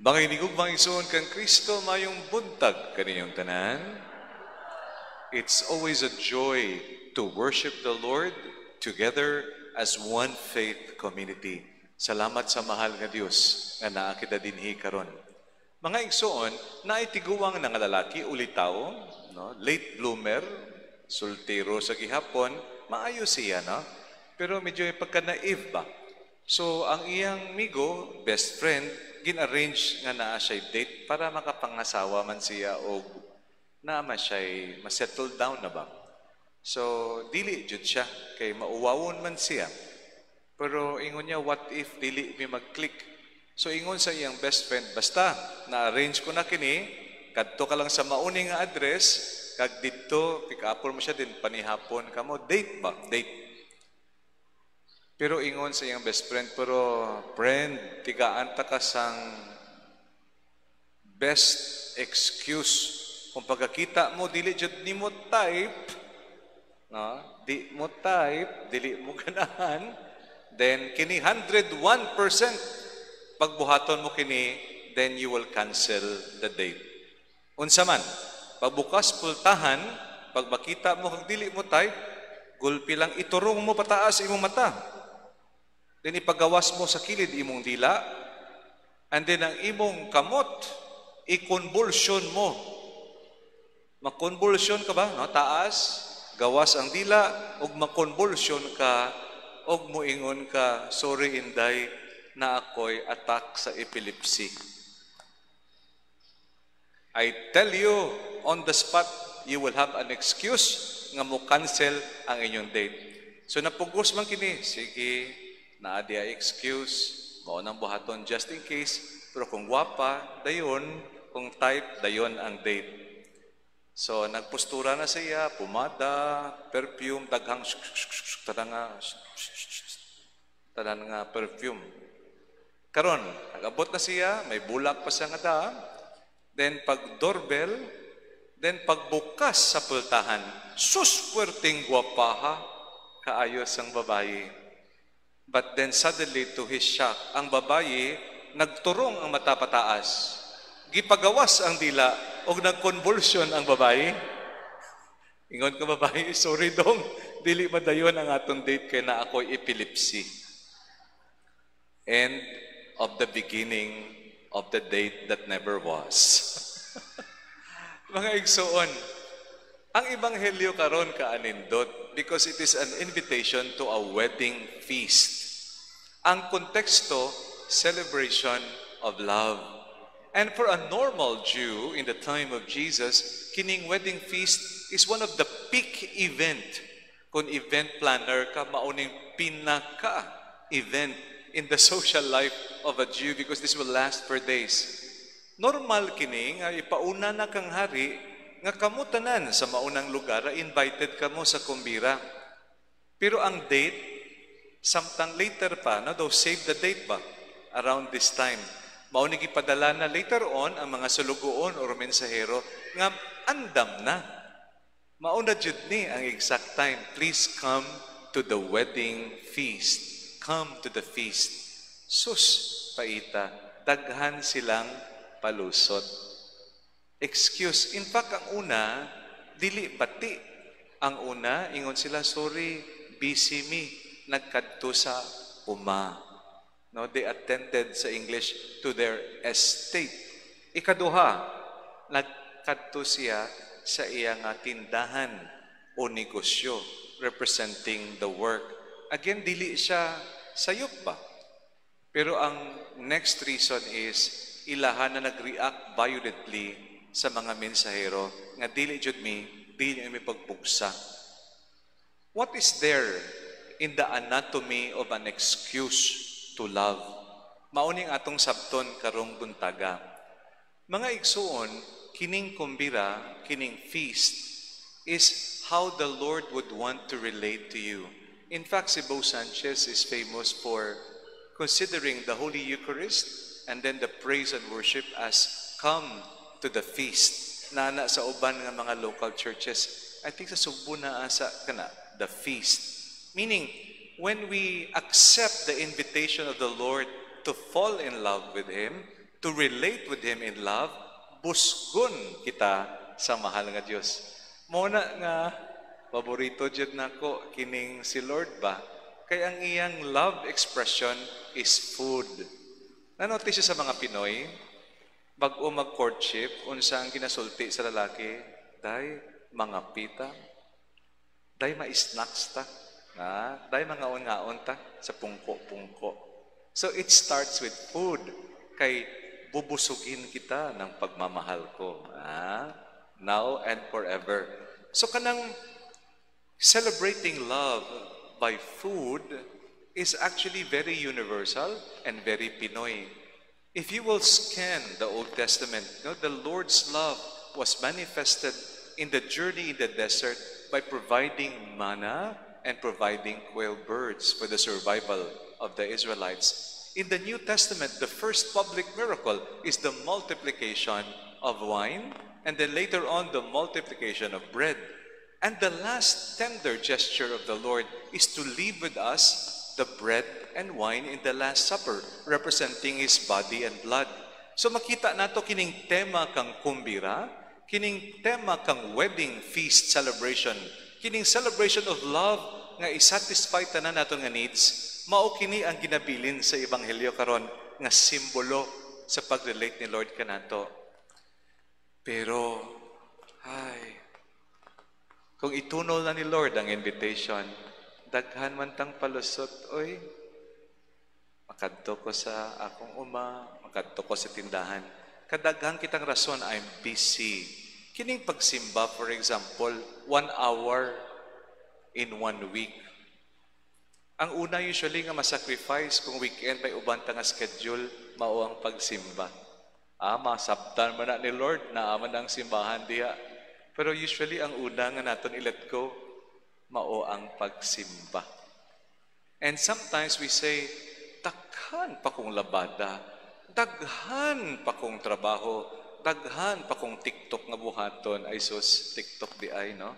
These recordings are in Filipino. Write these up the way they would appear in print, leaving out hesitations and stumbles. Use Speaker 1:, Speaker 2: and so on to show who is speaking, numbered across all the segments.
Speaker 1: Mga inigugmang igsoon kang Kristo mayong buntag kaninyong tanan. It's always a joy to worship the Lord together as one faith community. Salamat sa mahal nga Dios nga naa kita dinhi karon. Mga igsoon, naitiguwang nga lalaki ulitaw, no? Late bloomer, soltero sa gihapon, maayo siya, no? Pero medyo pagka-naive ba? So, ang iyang migo, best friend, gin-arrange nga naa siya date para makapangasawa man siya o naman siya ma-settle down na ba. So, dili jud siya, kay mauwawon man siya. Pero ingon niya, what if dili mi mag-click? So, ingon sa iyang best friend, basta, na-arrange ko na kini, kadto ka lang sa mauning nga address, kag dito, pick-upon mo siya din, panihapon ka mo, date ba? Date. Pero ingon sa iyang best friend, pero friend, tigaan ta ka sang best excuse. Kung pagkakita mo, dili jud nimo type, no? Di mo type, dili mo ganahan, then kini 101%, pagbuhaton mo kini, then you will cancel the date. Unsa man, pagbukas pultahan, pag makita mo kag dili mo type, gulpi lang iturong mo pataas imong mata. Then ipagawas mo sa kilid imong dila, and then ang imong kamot, i-convulsion mo. Makonvulsion ka ba? No? Taas, gawas ang dila, ug makonvulsion ka, ug muingon ka, sorry Inday, na ako'y attack sa epilepsy. I tell you, on the spot, you will have an excuse nga mo cancel ang inyong date. So napugos man kini, sige, naa diya excuse, maunang buhaton just in case, pero kung gwapa, dayon, kung type, dayon ang date. So, nagpostura na siya, pumada, perfume, daghang tanan nga perfume. Karon, nag-abot na siya, may bulak pa siya nga da, then pag doorbell, then pagbukas sa pultahan, sus, puwerteng gwapaha, kaayos ang babae. But then suddenly, to his shock, ang babae, nagturong ang mata pataas. Gipagawas ang dila, o nag-convulsion ang babae. Ingon ka babae, sorry dong, dili madayon ang atong date kay na ako'y epilepsy. End of the beginning of the date that never was. Mga igsoon, ang ebanghelyo karon kaanindot because it is an invitation to a wedding feast. Ang konteksto, celebration of love. And for a normal Jew in the time of Jesus, kining wedding feast is one of the peak event. Kung event planner ka, mauning pinaka-event in the social life of a Jew because this will last for days. Normal kini nga ipauna na kang hari nga kamutanan sa maunang lugar, invited ka mo sa kumbira. Pero ang date, samtang later pa, no, daw save the date ba? Around this time. Maunig ipadala na later on ang mga sulugoon o mensahero nga andam na. Mauna jud ni ang exact time. Please come to the wedding feast. Come to the feast. Sus, paita, daghan silang palusot. Excuse. In fact, ang una, dili pati. Ang una, ingon sila, sorry, busy me. Nagkadto sa uma. No, they attended sa English to their estate. Ikaduha, nagkadto siya sa iyang tindahan o negosyo representing the work. Again, dili siya sayop ba? Pero ang next reason is ilahan na nag-react violently sa mga mensahero nga dili jud dili mi pagpugsa. What is there in the anatomy of an excuse to love? Mauning atong sabton karong buntaga. Mga igsoon, kining kumbira, kining feast, is how the Lord would want to relate to you. In fact, si Bo Sanchez is famous for considering the Holy Eucharist and then the praise and worship as come to the feast. Nana sa uban nga mga local churches, I think sa Subo na asa kana, the feast. Meaning, when we accept the invitation of the Lord to fall in love with Him, to relate with Him in love, busgon kita sa mahal nga Diyos. Muna nga, paborito dyan nako kining si Lord ba? Kaya ang iyang love expression is food. Nanotice siya sa mga Pinoy, bago mag-courtship, unsa ang ginasulti sa lalaki, day, mga pita, day ma-snacks ta, day mga ngaon ta, sa pungko-pungko. So it starts with food, kay bubusugin kita ng pagmamahal ko, now and forever. So kanang celebrating love by food is actually very universal and very Pinoy. If you will scan the Old Testament, the Lord's love was manifested in the journey in the desert by providing manna and providing quail birds for the survival of the Israelites. In the New Testament, the first public miracle is the multiplication of wine, and then later on, the multiplication of bread. And the last tender gesture of the Lord is to leave with us the bread and wine in the Last Supper, representing His body and blood. So makita nato kining tema kang kumbira, kining tema kang wedding feast celebration, kining celebration of love nga isatisfy tanan naton nga needs, mao kini ang ginabilin sa ebanghelyo karon nga simbolo sa pag-relate ni Lord kanato. Pero kung itunol na ni Lord ang invitation, daghan man tang palusot, oy, makadto ko sa akong uma, makadto ko sa tindahan. Kadaghan kitang rason, I'm busy. Kining pagsimba, for example, 1 hour in 1 week. Ang una usually nga masacrifice kung weekend may uban ta nga schedule, mao ang pagsimba. Masabtan man na ni Lord na aman ang simbahan diha. Pero usually ang una nga naton i-let go, mao ang pagsimba. And sometimes we say, daghan pa kong labada, daghan pa kong trabaho, daghan pa kong TikTok nga buhaton. Ay sus, TikTok di ay, no?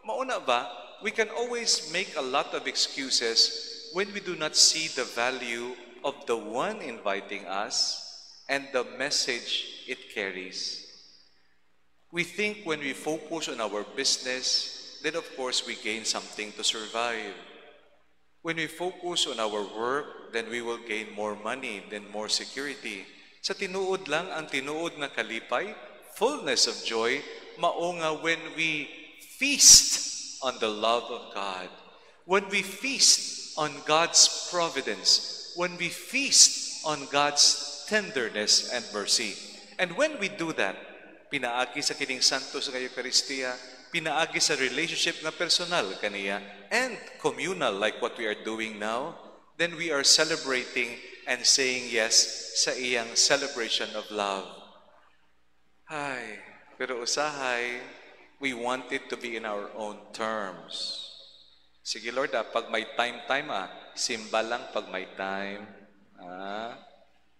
Speaker 1: Mauna ba, we can always make a lot of excuses when we do not see the value of the one inviting us and the message it carries. We think when we focus on our business, then of course we gain something to survive. When we focus on our work, then we will gain more money, then more security. Sa tinuod lang, ang tinuod na kalipay, fullness of joy, mao nga when we feast on the love of God, when we feast on God's providence, when we feast on God's tenderness and mercy. And when we do that, pinaagi sa kining santo sa Eucharistia, pinaagi sa relationship na personal kaniya and communal like what we are doing now, then we are celebrating and saying yes sa iyang celebration of love. Pero usahay, we want it to be in our own terms. Sige Lord, pag may time, simba lang pag may time.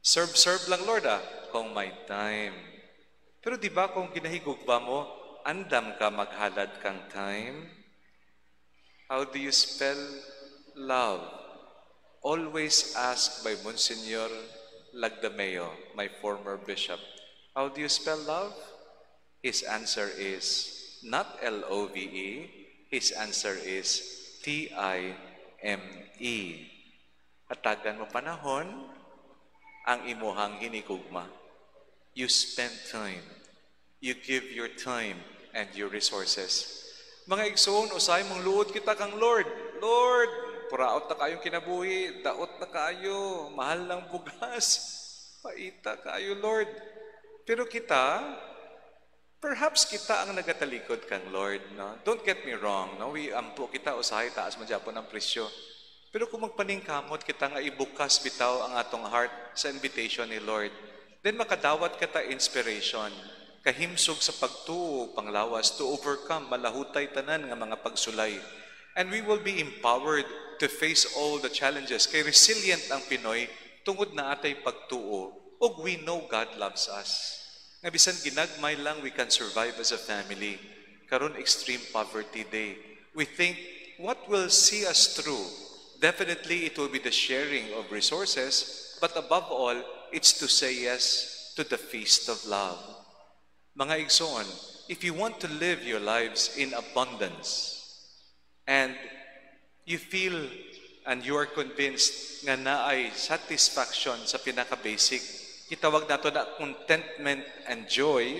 Speaker 1: Serve lang Lord, kung may time. Pero di ba kung ginahigugba mo, andam ka maghalad kang time? How do you spell love? Always asked by Monsignor Lagdameo, my former bishop. How do you spell love? His answer is not L-O-V-E. His answer is T-I-M-E. Hatagan mo panahon, ang imuhang hinikugma. You spend time. You give your time and your resources. Mga igsoon, usay mong luod kita kang Lord. Lord, puraot na kayong kinabuhi, daot na kayo, mahal ng bugas, paita kayo, Lord. Pero kita, perhaps kita ang nagatalikod kang Lord, no? Don't get me wrong, no? We ampo kita usahay taas man Japon ang presyo. Pero kung magpaningkamot kita nga ibukas bitaw ang atong heart sa invitation ni Lord, then makadawat kita inspiration, kahimsog sa pagtuo, panglawas, to overcome malahutay tanan nga mga pagsulay. And we will be empowered to face all the challenges. Kay resilient ang Pinoy, tungod na atay pagtuo, ug we know God loves us. Nga bisan ginagmay lang, we can survive as a family. Karon extreme poverty day. We think, what will see us through? Definitely, it will be the sharing of resources, but above all, it's to say yes to the feast of love. Mga igsoon, if you want to live your lives in abundance, and you feel and you are convinced nga naay satisfaction sa pinaka-basic, itawag nato na contentment and joy,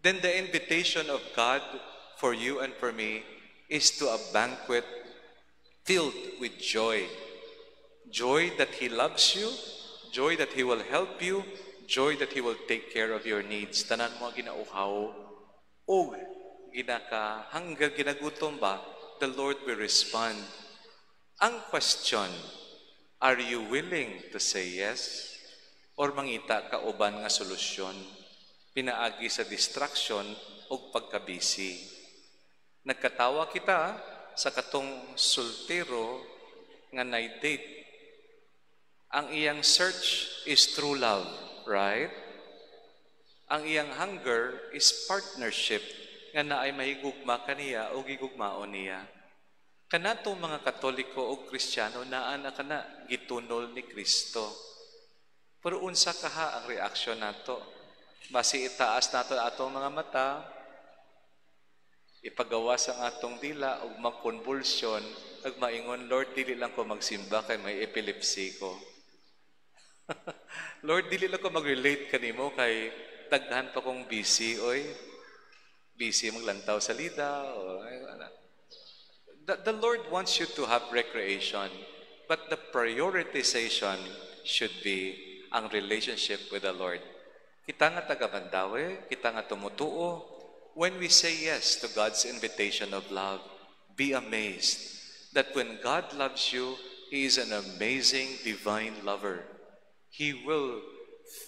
Speaker 1: then the invitation of God for you and for me is to a banquet filled with joy. Joy that He loves you, joy that He will help you, joy that He will take care of your needs. Tanan mo ginauhaw, o ginaka, hanggang ginagutom ba, the Lord will respond. Ang question, are you willing to say yes? Or mangita ka uban nga solusyon, pinaagi sa distraction o pagkabisi. Nagkatawa kita sa katong sultero nga na-date. Ang iyang search is true love, right? Ang iyang hunger is partnership nga naay mahigugma kaniya o gigugmaon niya. Kanato mga Katoliko o Kristiyano naan na kana gitunol ni Kristo. Pero unsa kaha ang reaksyon nato? Basi itaas nato atong mga mata, ipagawas ang atong dila ug magkonvulsyon ug maingon, Lord, dili lang ko magsimba kay may epilepsy ko. Lord, dili lang ko mag-relate kanimo kay daghan pa kong busy, oy. Busy maglantaw sa lida. The Lord wants you to have recreation, but the prioritization should be ang relationship with the Lord. Kita nga taga-Mandawi, kita nga tumutuo. When we say yes to God's invitation of love, be amazed that when God loves you, He is an amazing divine lover. He will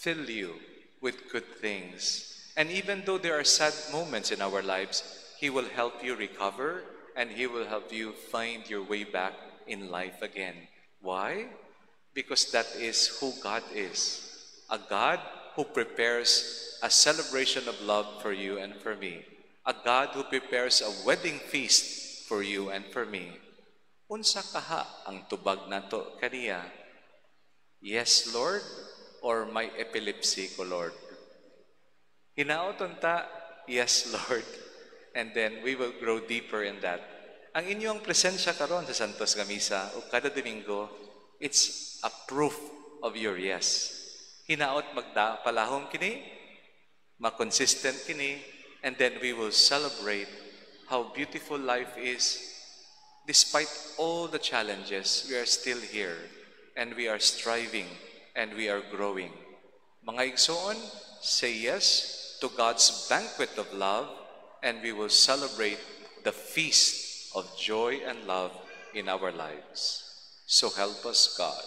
Speaker 1: fill you with good things. And even though there are sad moments in our lives, He will help you recover and He will help you find your way back in life again. Why? Because that is who God is. A God who prepares a celebration of love for you and for me. A God who prepares a wedding feast for you and for me. Unsa kaha ang tubag nato kaniya? Yes, Lord, or may epilepsy ko, Lord? Hinaoton ta, yes, Lord. And then we will grow deeper in that. Ang inyong presensya karon sa Santos nga Misa o kada Domingo, it's a proof of your yes. Hinaot magda palahom kini, makonsistent kini, and then we will celebrate how beautiful life is. Despite all the challenges, we are still here, and we are striving, and we are growing. Mga igsoon, say yes to God's banquet of love, and we will celebrate the feast of joy and love in our lives. So help us, God.